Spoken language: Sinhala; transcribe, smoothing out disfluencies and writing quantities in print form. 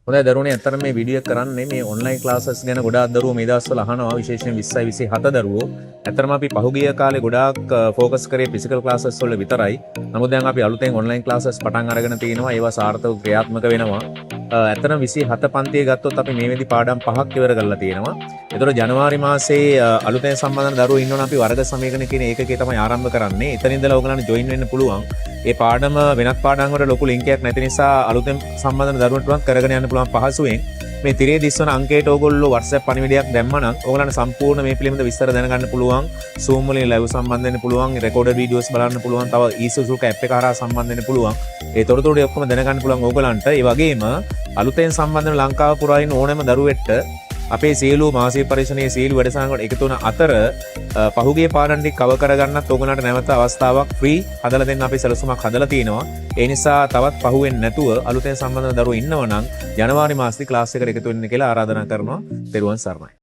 හොඳයි දරුවනේ අතර මේ වීඩියෝ එක කරන්නේ මේ ඔන්ලයින් ක්ලාසස් ගැන ගොඩාක් දරුවෝ මේ දවස්වල අහනවා විශේෂයෙන් 20යි 27 දරුවෝ. ඇත්තටම අපි පහුගිය කාලේ ගොඩාක් ફોකස් කරේ ෆිසිකල් ක්ලාසස් වල විතරයි. නමුත් දැන් අපි අලුතෙන් ඔන්ලයින් ක්ලාසස් පටන් අරගෙන තිනවා. ඒවා සාර්ථකව ක්‍රියාත්මක වෙනවා. ඇත්තටම 27 පන්තිය ගත්තොත් අපි මේ වෙලෙදි පාඩම් 5ක් ඉවර කරලා තියෙනවා. ඒතකොට ජනවාරි මාසේ අලුතෙන් සම්බන්ධන දරුවෝ ඉන්නවනම් අපි වර්ග සමීකරණ කියන ඒකකේ තමයි ආරම්භ කරන්නේ. එතන ඉඳලා ඔයගලන්ට ජොයින් වෙන්න පුළුවන්. ඒ පාඩම වෙනත් පාඩම් වල ලොකු ලින්ක් එකක් නැති නිසා අලුතෙන් සම්බන්ධන දරුවන්ට පුළුවන් කරගෙන යන්න පුළුවන් පහසුවෙන්. මේ තිරේ දිස්වන අංකයට ඕගොල්ලෝ WhatsApp පණිවිඩයක් දැම්මනම් ඕගලන්ට සම්පූර්ණ මේ පිළිබඳ විස්තර දැනගන්න පුළුවන්. Zoom වලින් live සම්බන්ධ වෙන්න පුළුවන්. රෙකෝඩඩ් වීඩියෝස් බලන්න පුළුවන්. තව eSuzuka app එක හරහා සම්බන්ධ වෙන්න පුළුවන්. ඒ තොරතුරු ඔක්කොම දැනගන්න පුළුවන් ඕගලන්ට. ඒ වගේම අලුතෙන් සම්බන්ධ වෙන ලංකාව පුරා ඉන්න ඕනෑම දරුවෙක්ට අපේ සියලු මාසික පරීක්ෂණයේ සියලු වැඩසටහන් වල එකතු වන අතර පහුගිය පාඩම් ටික කවර් කරගන්නත් ඕගලන්ට නැවත අවස්ථාවක් ෆ්‍රී හදලා දෙන්න අපි සැලසුමක් හදලා තිනවා. ඒ නිසා තවත් පහුවෙන්නේ නැතුව අලුතෙන් සම්බන්ධ දරුවෝ ඉන්නවනම් ජනවාරි මාසෙදි ක්ලාස් එකට එකතු වෙන්න කියලා ආරාධනා කරනවා. ත්වන් සරණයි.